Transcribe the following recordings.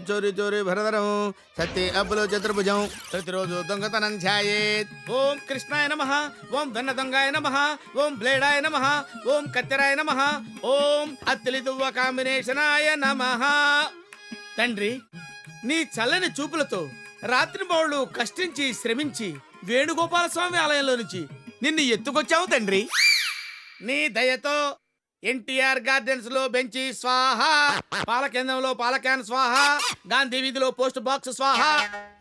చోరీ చోరీ భరధరం సత్య అబ్బులో చతుర్భుజం ప్రతిరోజు దొంగతనం ఛాయేత్. ఓం కృష్ణాయ నమః, ఓం వెన్న దొంగాయ నమః, ఓం బ్లేడాయ నమః, ఓం కత్తెరాయ నమః, ఓం అత్తిలి దువ్వ కాంబినేషనాయ నమః. తండ్రి, నీ చల్లని చూపులతో రాత్రి బౌళ్ళు కష్టించి శ్రమించి వేణుగోపాల స్వామి ఆలయంలో నుంచి నిన్ను ఎత్తుకొచ్చావు తండ్రి. నీ దయతో ఎన్టీఆర్ గార్డెన్స్ లో బెంచి స్వాహ, పాల కేంద్రంలో పాల క్యాన్ స్వాహ, గాంధీ వీధిలో పోస్ట్ బాక్స్ స్వాహ,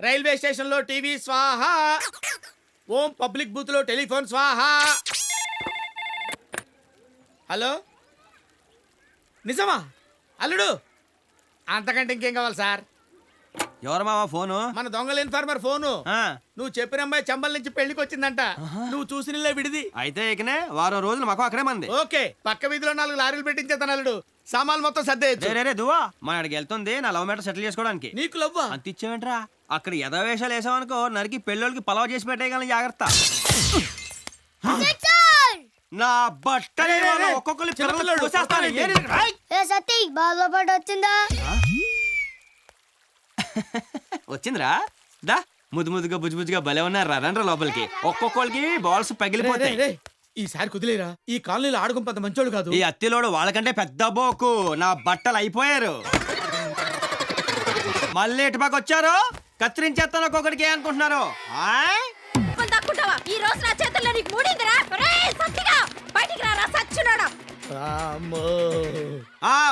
రైల్వే స్టేషన్ లో టీవీ స్వాహ, ఓం పబ్లిక్ బూత్ లో టెలిఫోన్ స్వాహ. హలో, నిజమా అల్లుడు? అంతకంటే ఇంకేం కావాలి సార్? ఎవరు మావా ఫోను? మన దొంగల ఇన్ఫార్మర్ ఫోను. నువ్వు చెప్పిన అమ్మాయి చంబల్ నుంచి పెళ్లికి వచ్చిందంట. నువ్వు చూసిన విడిది. అయితే ఇకనే వారం రోజులు మాకు అక్కడే మంది. ఓకే, పక్క వీధిలో 4 లారీలు పెట్టించేతాను అల్లుడు. సామాన్లు మొత్తం సర్దేయచ్చు. రే దువ్వా, మన అడిగి వెళ్తుంది నా లవ్ మ్యాటర్ సెటిల్ చేసుకోవడానికి. నీకు లవ్వా? అంత ఇచ్చేవేంట్రా? అక్కడ యథావేషాలు వేసావనుకో నరికి పెళ్ళోళ్ళకి పలావ్ చేసి పెట్టేయగలను, జాగ్రత్త. నా బట్టలు ఒక్కొక్కరు వచ్చిందా? వచ్చిందిరా. దా ముద్దు ముద్దుగా బుజ్జు బుజ్జుగా భలే ఉన్నారు. రండ్రా లోపలికి. ఒక్కొక్కరికి బాల్స్ పగిలిపోతాయి. ఈసారి కుదిలేరా? ఈ కాలనీలో ఆడుకుంపంత మంచోడు కాదు. ఈ అత్తిలోడు వాళ్ళకంటే పెద్ద బోకు. నా బట్టలు అయిపోయారు. మళ్ళీ ఎటుపాకు వచ్చారు. కత్తిరించేస్తాను ఒక్కొక్కడికి. అనుకుంటున్నారు ఈ రోజు నా చేతుల్లో నీకు మూడిందిరా. బయటికి రారా సచ్చినోడా.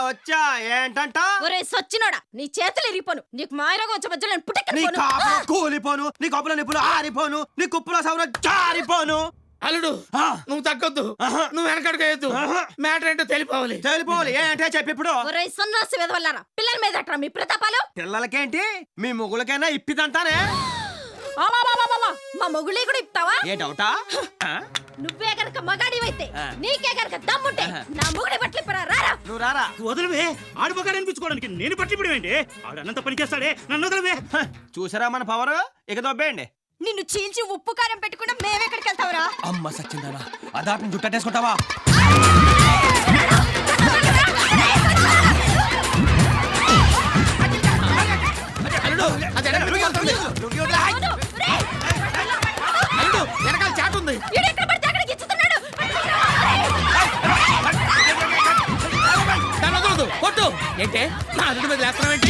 వచ్చా. ఏంటంట? ఒరే సచ్చినోడా, నీ చేతులు ఇరిగిపోను. నీకు మాయరోగం వచ్చే మధ్యలో కూలిపోను, నీ కప్పుల నిప్పులు ఆరిపోను, నీ కుప్పుల సౌర జారిపోను. అల్లుడు, నువ్వు తగ్గొద్దు, నువ్వు వెనకడుకోవద్దు. మ్యాటర్ ఏంటో తెలిపోవాలి. ఏంటే చెప్పి ఇప్పుడు. ఒరే సన్నాసి వెదవల్లారా, పిల్లల మీద మీ ప్రతాపాలు. పిల్లలకేంటి, మీ ముగ్గులకైనా ఇప్పిదంటానే. మా మొగుళ్ళే కూడా ఇప్తావా? ఏ డౌటా? నువ్వే గనక మగాడివైతే, నీకే గనక దమ్ముంటే నా మొగుడి బట్టలు ఇప్పరా. రారా. నువ్వు రారా. వదలవే. ఆడు మగాడు అనిపించుకోవడానికి నేను పట్టి ఇప్పుడేంటి? ఆడు అన్నంత పని చేస్తాడే, నన్ను వదలవే. చూసారా మన పవర్? ఇక దొబ్బేయండి. నిన్ను చీల్చి ఉప్పు కారం పెట్టుకుంటే మేమెక్కడికి వెళ్తావురా? అమ్మ సచ్చిందానా, అదాటిని జుట్టేసుకుంటావా? వెనకాల చాట్ ఉంది. కొట్టు. ఏంటే నా అల్లుడి మీద లేస్తున్నావేంటి?